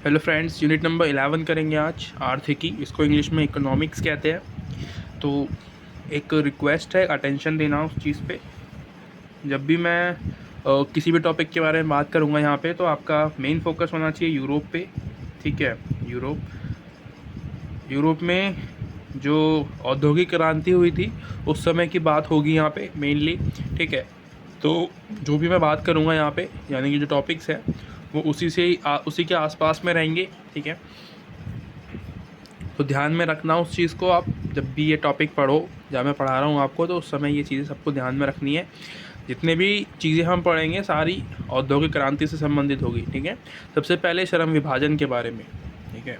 Hello friends, unit number 11 करेंगे आज, आर्थिकी। इसको इंग्लिश में इकोनॉमिक्स कहते हैं। तो एक रिक्वेस्ट है, अटेंशन देना उस चीज़ पे। जब भी मैं किसी भी टॉपिक के बारे में बात करूँगा यहाँ पे, तो आपका मेन फोकस होना चाहिए यूरोप पे। ठीक है, यूरोप में जो औद्योगिक क्रांति हुई थी उस समय की बात होगी यहाँ पे मेनली। ठीक है, तो जो भी मैं बात करूँगा यहाँ पे, यानी कि जो टॉपिक्स है वो उसी के आसपास में रहेंगे। ठीक है, तो ध्यान में रखना उस चीज़ को। आप जब भी ये टॉपिक पढ़ो, जब मैं पढ़ा रहा हूँ आपको, तो उस समय ये चीज़ें सबको ध्यान में रखनी है। जितने भी चीज़ें हम पढ़ेंगे सारी औद्योगिक क्रांति से संबंधित होगी। ठीक है, सबसे पहले श्रम विभाजन के बारे में। ठीक है,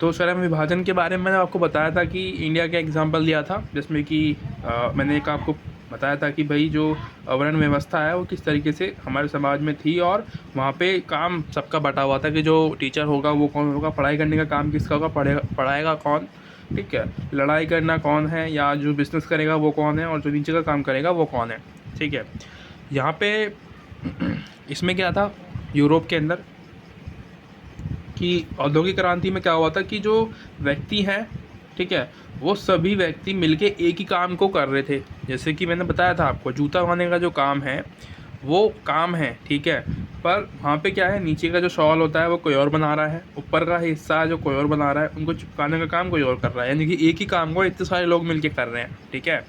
तो श्रम विभाजन के बारे में मैंने आपको बताया था कि इंडिया का एग्जांपल दिया था, जिसमें कि मैंने एक आपको बताया था कि भाई जो वर्ण व्यवस्था है वो किस तरीके से हमारे समाज में थी, और वहाँ पे काम सबका बटा हुआ था कि जो टीचर होगा वो कौन होगा, पढ़ाई करने का काम किसका होगा, पढ़ाएगा कौन, ठीक है, लड़ाई करना कौन है, या जो बिज़नेस करेगा वो कौन है, और जो नीचे का काम करेगा वो कौन है। ठीक है, यहाँ पे इसमें क्या था यूरोप के अंदर कि औद्योगिक क्रांति में क्या हुआ था कि जो व्यक्ति हैं, ठीक है, वो सभी व्यक्ति मिलके एक ही काम को कर रहे थे। जैसे कि मैंने बताया था आपको, जूता बनाने का जो काम है वो काम है, ठीक है, पर वहाँ पे क्या है, नीचे का जो शॉल होता है वो कोई और बना रहा है, ऊपर का हिस्सा जो कोई और बना रहा है, उनको चिपकाने का काम कोई और कर रहा है, यानी कि एक ही काम को इतने सारे लोग मिलके कर रहे हैं। ठीक है,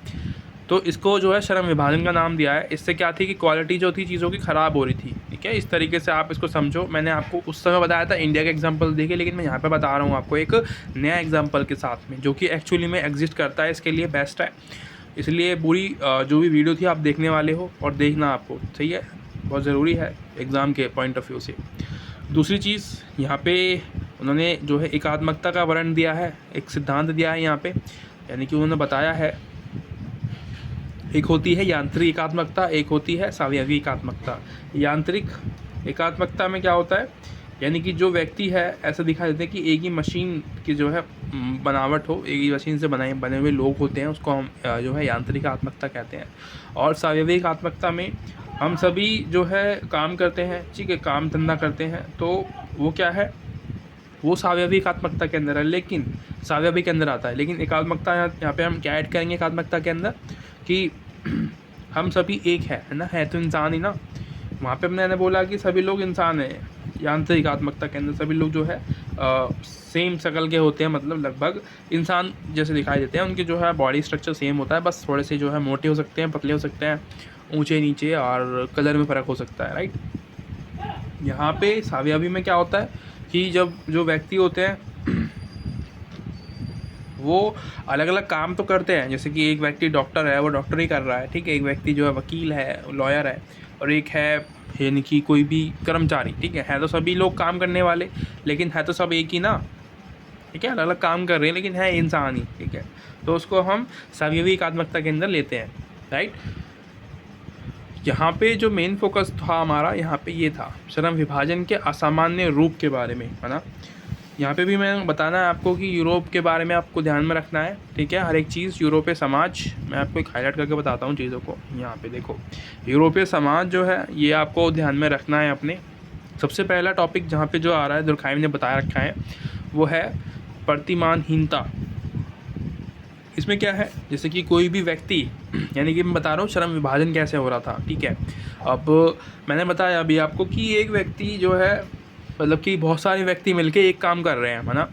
तो इसको जो है श्रम विभाजन का नाम दिया है। इससे क्या थी कि क्वालिटी जो थी चीज़ों की ख़राब हो रही थी। ठीक है, इस तरीके से आप इसको समझो। मैंने आपको उस समय बताया था इंडिया का एग्जांपल देके, लेकिन मैं यहाँ पे बता रहा हूँ आपको एक नया एग्जांपल के साथ में, जो कि एक्चुअली में एग्जिस्ट करता है, इसके लिए बेस्ट है। इसलिए पूरी जो भी वीडियो थी आप देखने वाले हो, और देखना आपको, सही है, बहुत ज़रूरी है एग्ज़ाम के पॉइंट ऑफ व्यू से। दूसरी चीज़, यहाँ पे उन्होंने जो है एकात्मकता का वर्णन दिया है, एक सिद्धांत दिया है यहाँ पे, यानी कि उन्होंने बताया है, एक होती है यांत्रिक एकात्मकता, एक होती है सावयवी एकात्मकता। यांत्रिक एकात्मकता में क्या होता है, यानी कि जो व्यक्ति है, ऐसा दिखा देते हैं कि एक ही मशीन की जो है बनावट हो, एक ही मशीन से बने हुए लोग होते हैं, उसको हम जो है यांत्रिक एकात्मकता कहते हैं। और सावयवी एकात्मकता में हम सभी जो है काम करते हैं, ठीक है, काम धंधा करते हैं, तो वो क्या है, वो सावयवी एकात्मकता के अंदर है, लेकिन सावयवी के अंदर आता है। लेकिन एकात्मकता यहाँ पे हम क्या ऐड करेंगे एकात्मकता के अंदर कि हम सभी एक है ना, है तो इंसान ही ना। वहाँ पे मैंने बोला कि सभी लोग इंसान हैं। यांत्रिक एकात्मकता के अंदर सभी लोग जो है सेम शक्ल के होते हैं, मतलब लगभग इंसान जैसे दिखाई देते हैं। उनके जो है बॉडी स्ट्रक्चर सेम होता है, बस थोड़े से जो है मोटे हो सकते हैं, पतले हो सकते हैं, ऊंचे नीचे, और कलर में फ़र्क हो सकता है, राइट। यहाँ पे सावयवी में क्या होता है कि जब जो व्यक्ति होते हैं वो अलग अलग काम तो करते हैं, जैसे कि एक व्यक्ति डॉक्टर है, वो डॉक्टर ही कर रहा है, ठीक है, एक व्यक्ति जो है वकील है, लॉयर है, और एक है यानी कि कोई भी कर्मचारी। ठीक है तो सभी लोग काम करने वाले, लेकिन है तो सब एक ही ना। ठीक है, अलग अलग काम कर रहे हैं, लेकिन है इंसान ही। ठीक है, तो उसको हम सावयवी एकात्मकता के अंदर लेते हैं, राइट। यहाँ पे जो मेन फोकस था हमारा, यहाँ पे ये था श्रम विभाजन के असामान्य रूप के बारे में, है ना। यहाँ पे भी मैं बताना है आपको कि यूरोप के बारे में आपको ध्यान में रखना है। ठीक है, हर एक चीज़ यूरोपीय समाज, मैं आपको एक हाईलाइट करके बताता हूँ चीज़ों को। यहाँ पे देखो, यूरोपीय समाज जो है ये आपको ध्यान में रखना है अपने। सबसे पहला टॉपिक जहाँ पे जो आ रहा है, दुर्खाइम ने बताया रखा है, वो है प्रतिमानहीनता। इसमें क्या है, जैसे कि कोई भी व्यक्ति, यानी कि मैं बता रहा हूँ श्रम विभाजन कैसे हो रहा था। ठीक है, अब मैंने बताया अभी आपको कि एक व्यक्ति जो है, मतलब कि बहुत सारे व्यक्ति मिलके एक काम कर रहे हैं, है ना,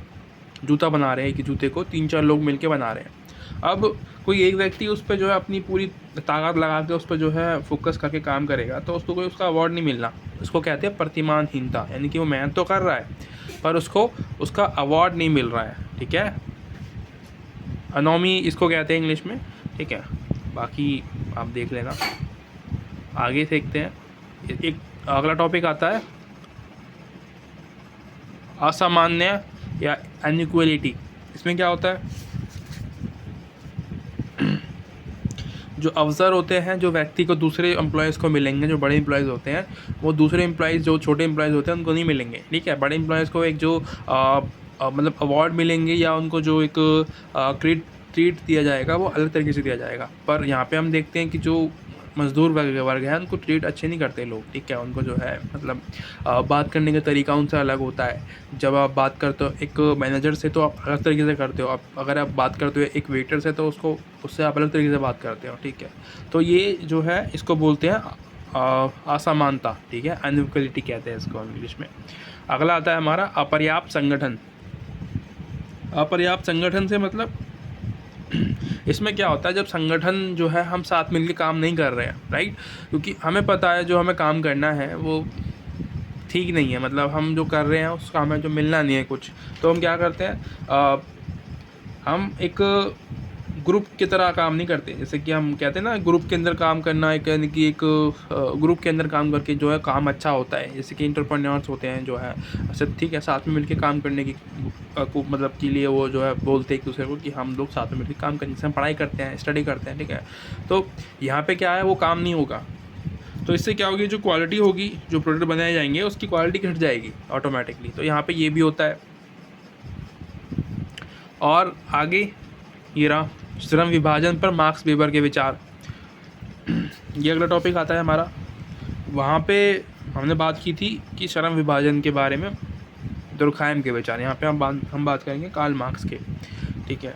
जूता बना रहे हैं, कि जूते को 3-4 लोग मिलके बना रहे हैं। अब कोई एक व्यक्ति उस पर जो है अपनी पूरी ताकत लगा के उस पर जो है फोकस करके काम करेगा, तो उसको कोई उसका अवार्ड नहीं मिलना। उसको कहते हैं प्रतिमानहीनता, यानी कि वो मेहनत तो कर रहा है पर उसको उसका अवार्ड नहीं मिल रहा है। ठीक है, अनोमी इसको कहते हैं इंग्लिश में। ठीक है, बाकी आप देख लेना। आगे देखते हैं, एक अगला टॉपिक आता है असामान्य या अनइक्वलिटी। इसमें क्या होता है, जो अवसर होते हैं जो व्यक्ति को दूसरे एम्प्लॉयज़ को मिलेंगे, जो बड़े एम्प्लॉयज़ होते हैं वो दूसरे एम्प्लॉयज़ जो छोटे एम्प्लॉयज़ होते हैं उनको नहीं मिलेंगे। ठीक है, बड़े एम्प्लॉयज़ को एक जो मतलब अवार्ड मिलेंगे, या उनको जो एक ट्रीट दिया जाएगा वो अलग तरीके से दिया जाएगा। पर यहाँ पे हम देखते हैं कि जो मज़दूर वर्ग है उनको ट्रीट अच्छे नहीं करते लोग, ठीक है। उनको जो है मतलब बात करने का तरीका उनसे अलग होता है। जब आप बात करते हो एक मैनेजर से तो आप अलग तरीके से करते हो, आप अगर आप बात करते हो एक वेटर से तो उससे आप अलग तरीके से बात करते हो, ठीक है। तो ये जो है इसको बोलते हैं असमानता, ठीक है, अनइक्वलिटी कहते हैं इसको इंग्लिश में। अगला आता है हमारा अपर्याप्त संगठन। अपर्याप्त संगठन से मतलब इसमें क्या होता है, जब संगठन जो है हम साथ मिलकर काम नहीं कर रहे हैं, राइट, क्योंकि हमें पता है जो हमें काम करना है वो ठीक नहीं है, मतलब हम जो कर रहे हैं उस काम में जो मिलना नहीं है कुछ, तो हम क्या करते हैं, हम एक ग्रुप की तरह काम नहीं करते। जैसे कि हम कहते हैं ना ग्रुप के अंदर काम करना, एक यानी कि एक ग्रुप के अंदर काम करके जो है काम अच्छा होता है। जैसे कि एंटरप्रेन्योर्स होते हैं जो है अच्छा, ठीक है, साथ में मिलके काम करने की मतलब के लिए वो जो है बोलते हैं एक दूसरे को कि हम लोग साथ में मिलकर काम करें। जैसे हम पढ़ाई करते हैं, स्टडी करते हैं, ठीक है। तो यहाँ पे क्या है, वो काम नहीं होगा। तो इससे क्या होगी, जो क्वालिटी होगी, जो प्रोडक्ट बनाए जाएंगे उसकी क्वालिटी घट जाएगी ऑटोमेटिकली। तो यहाँ पे ये भी होता है। और आगे ये रहा श्रम विभाजन पर मार्क्स वेबर के विचार। ये अगला टॉपिक आता है हमारा। वहाँ पे हमने बात की थी कि श्रम विभाजन के बारे में दुर्खाइम के विचार। यहाँ पे हम बात करेंगे कार्ल मार्क्स के, ठीक है।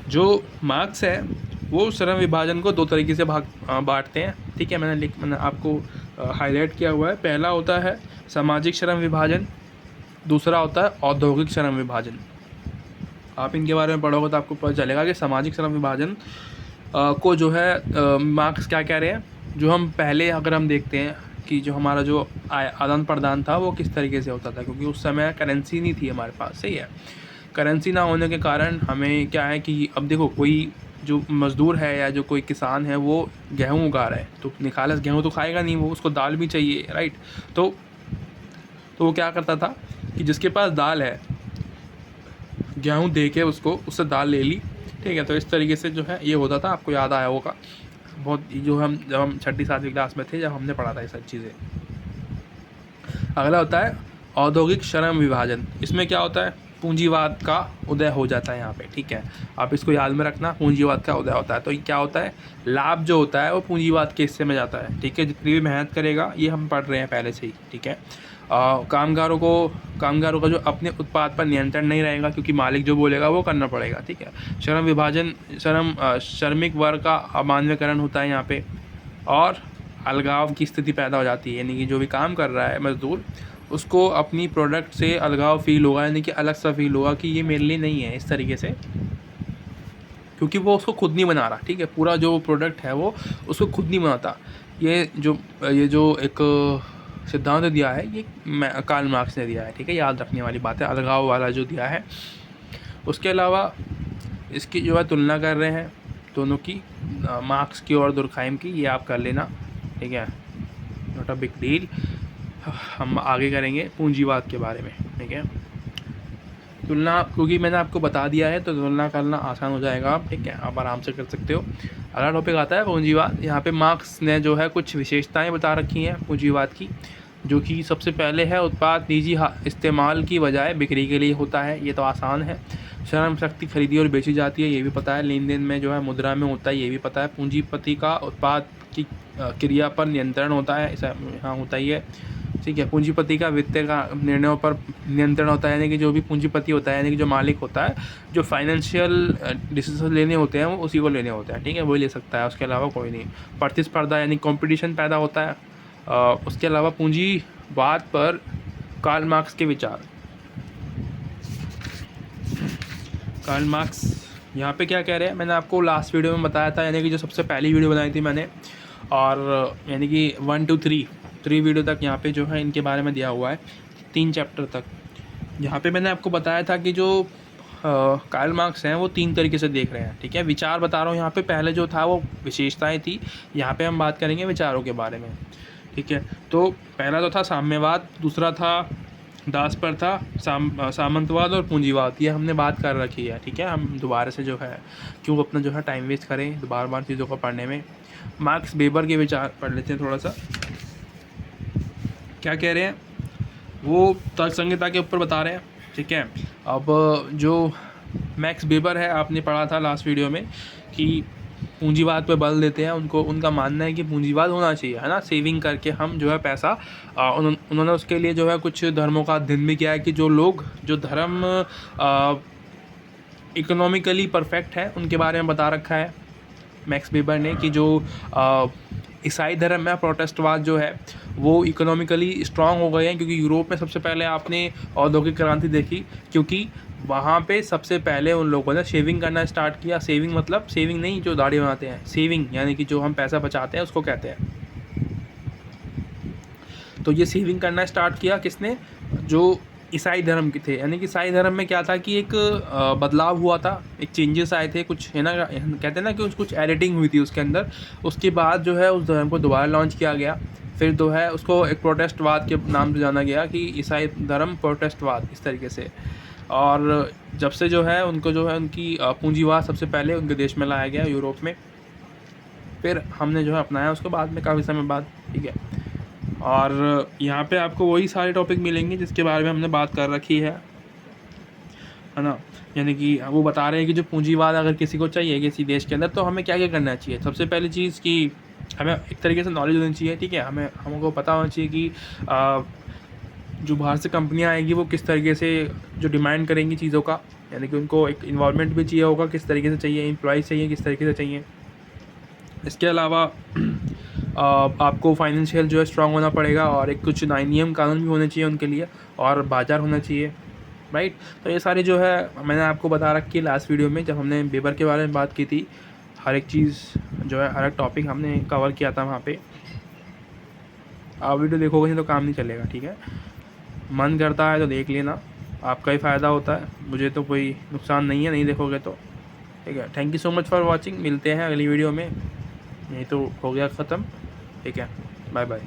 जो मार्क्स है वो श्रम विभाजन को दो तरीके से बांटते हैं, ठीक है। मैंने आपको हाईलाइट किया हुआ है। पहला होता है सामाजिक श्रम विभाजन, दूसरा होता है औद्योगिक श्रम विभाजन। आप इनके बारे में पढ़ोगे तो आपको पता चलेगा कि सामाजिक श्रम विभाजन को जो है मार्क्स क्या कह रहे हैं। जो हम पहले अगर हम देखते हैं कि जो हमारा जो आदान प्रदान था वो किस तरीके से होता था, क्योंकि उस समय करेंसी नहीं थी हमारे पास, सही है। करेंसी ना होने के कारण हमें क्या है कि अब देखो कोई जो मज़दूर है या जो कोई किसान है वो गेहूँ उगा रहा है, तो निखालस गेहूँ तो खाएगा नहीं, वो उसको दाल भी चाहिए, राइट। तो वो क्या करता था कि जिसके पास दाल है, गेहूँ दे के उससे दाल ले ली, ठीक है। तो इस तरीके से जो है ये होता था। आपको याद आया होगा बहुत, जो जब हम 6ठी-7वीं क्लास में थे, जब हमने पढ़ा था ये सब चीज़ें। अगला होता है औद्योगिक श्रम विभाजन। इसमें क्या होता है, पूंजीवाद का उदय हो जाता है यहाँ पे, ठीक है। आप इसको याद में रखना, पूंजीवाद का उदय होता है। तो ये क्या होता है, लाभ जो होता है वो पूंजीवाद के हिस्से में जाता है, ठीक है। जितनी भी मेहनत करेगा, ये हम पढ़ रहे हैं पहले से ही, ठीक है। कामगारों का जो अपने उत्पाद पर नियंत्रण नहीं रहेगा, क्योंकि मालिक जो बोलेगा वो करना पड़ेगा, ठीक है। श्रम विभाजन, श्रमिक वर्ग का अमान्यकरण होता है यहाँ पे, और अलगाव की स्थिति पैदा हो जाती है। यानी कि जो भी काम कर रहा है मज़दूर, उसको अपनी प्रोडक्ट से अलगाव फील होगा, यानी कि अलग सा फील होगा कि ये मेरे लिए नहीं है, इस तरीके से, क्योंकि वो उसको खुद नहीं बना रहा, ठीक है। पूरा जो प्रोडक्ट है वो उसको खुद नहीं बनाता। ये जो एक सिद्धांत दिया है, ये कार्ल मार्क्स ने दिया है, ठीक है। याद रखने वाली बात है, अलगाव वाला जो दिया है। उसके अलावा इसकी जो है तुलना कर रहे हैं दोनों की, मार्क्स की और दुर्खाइम की, ये आप कर लेना, ठीक है, नॉट अ बिग डील। हम आगे करेंगे पूंजीवाद के बारे में, ठीक है। तुलना, क्योंकि मैंने आपको बता दिया है तो तुलना करना आसान हो जाएगा, आप, ठीक है, आप आराम से कर सकते हो। अगला टॉपिक आता है पूंजीवाद। यहाँ पे मार्क्स ने जो है कुछ विशेषताएं बता रखी हैं पूंजीवाद की, जो कि सबसे पहले है उत्पाद निजी इस्तेमाल की बजाय बिक्री के लिए होता है। ये तो आसान है। श्रम शक्ति खरीदी और बेची जाती है, ये भी पता है। लेन देन में जो है मुद्रा में होता है, ये भी पता है। पूंजीपति का उत्पाद की क्रिया पर नियंत्रण होता है, ऐसा यहाँ होता ही है, ठीक है। पूंजीपति का वित्तीय का निर्णयों पर नियंत्रण होता है, यानी कि जो भी पूंजीपति होता है, यानी कि जो मालिक होता है, जो फाइनेंशियल डिसीजन लेने होते हैं वो उसी को लेने होते हैं, ठीक है, वही ले सकता है, उसके अलावा कोई नहीं। प्रतिस्पर्धा यानी कंपटीशन पैदा होता है। उसके अलावा पूंजीवाद पर कार्ल मार्क्स के विचार। कार्ल मार्क्स यहाँ पे क्या कह रहे हैं, मैंने आपको लास्ट वीडियो में बताया था, यानी कि जो सबसे पहली वीडियो बनाई थी मैंने, और यानी कि 1 to 3 वीडियो तक यहाँ पे जो है इनके बारे में दिया हुआ है, 3 चैप्टर तक। यहाँ पे मैंने आपको बताया था कि जो कार्ल मार्क्स हैं वो 3 तरीके से देख रहे हैं, ठीक है। विचार बता रहा हूँ यहाँ पे, पहले जो था वो विशेषताएं थी, यहाँ पे हम बात करेंगे विचारों के बारे में, ठीक है। तो पहला तो था साम्यवाद, दूसरा था दास प्रथा, सामंतवाद और पूंजीवाद, ये हमने बात कर रखी है, ठीक है। हम दोबारा से जो है क्यों अपना जो है टाइम वेस्ट करें बार चीज़ों को पढ़ने में। मार्क्स वेबर के विचार पढ़ लेते हैं थोड़ा सा, क्या कह रहे हैं वो तर्क संहिता के ऊपर बता रहे हैं, ठीक है। अब जो मैक्स वेबर है, आपने पढ़ा था लास्ट वीडियो में कि पूंजीवाद पे बल देते हैं, उनको उनका मानना है कि पूंजीवाद होना चाहिए, है ना, सेविंग करके हम जो है पैसा उन्होंने उसके लिए जो है कुछ धर्मों का अध्ययन भी किया है कि जो लोग जो धर्म इकोनॉमिकली परफेक्ट है उनके बारे में बता रखा है मैक्स वेबर ने कि जो ईसाई धर्म है, प्रोटेस्टवाद जो है वो इकोनॉमिकली स्ट्रांग हो गए हैं, क्योंकि यूरोप में सबसे पहले आपने औद्योगिक क्रांति देखी, क्योंकि वहाँ पे सबसे पहले उन लोगों ने शेविंग करना स्टार्ट किया। सेविंग मतलब सेविंग नहीं जो दाढ़ी बनाते हैं, सेविंग यानी कि जो हम पैसा बचाते हैं उसको कहते हैं। तो ये सेविंग करना स्टार्ट किया किसने, जो ईसाई धर्म के थे। यानी कि ईसाई धर्म में क्या था कि एक बदलाव हुआ था, एक चेंजेस आए थे कुछ, है ना, कहते हैं ना कि कुछ एडिटिंग हुई थी उसके अंदर। उसके बाद जो है उस धर्म को दोबारा लॉन्च किया गया, फिर जो है उसको एक प्रोटेस्टवाद के नाम से जाना गया कि ईसाई धर्म प्रोटेस्टवाद इस तरीके से। और जब से जो है उनको जो है उनकी पूंजीवाद सबसे पहले उनके देश में लाया गया यूरोप में, फिर हमने जो है अपनाया उसको बाद में काफ़ी समय बाद, ठीक है। और यहाँ पे आपको वही सारे टॉपिक मिलेंगे जिसके बारे में हमने बात कर रखी है ना। यानी कि वो बता रहे हैं कि जो पूंजीवाद अगर किसी को चाहिए किसी देश के अंदर तो हमें क्या क्या करना चाहिए। सबसे पहली चीज़ कि हमें एक तरीके से नॉलेज होनी चाहिए, ठीक है। हमको पता होना चाहिए कि जो बाहर से कंपनियाँ आएंगी वो किस तरीके से जो डिमांड करेंगी चीज़ों का, यानी कि उनको एक इन्वायरमेंट भी चाहिए होगा, किस तरीके से चाहिए, एम्प्लॉयज़ चाहिए किस तरीके से चाहिए। इसके अलावा आपको फाइनेंशियल जो है स्ट्रांग होना पड़ेगा, और एक कुछ नियम कानून भी होने चाहिए उनके लिए, और बाज़ार होना चाहिए, राइट। तो ये सारी जो है मैंने आपको बता रखी है लास्ट वीडियो में जब हमने वेबर के बारे में बात की थी। हर एक चीज़ जो है, हर एक टॉपिक हमने कवर किया था वहाँ पे। आप वीडियो देखोगे नहीं तो काम नहीं चलेगा, ठीक है। मन करता है तो देख लेना, आपका ही फ़ायदा होता है, मुझे तो कोई नुकसान नहीं है नहीं देखोगे तो, ठीक है। Thank you so much for watching, मिलते हैं अगली वीडियो में। नहीं तो हो गया ख़त्म, ठीक है। Bye bye.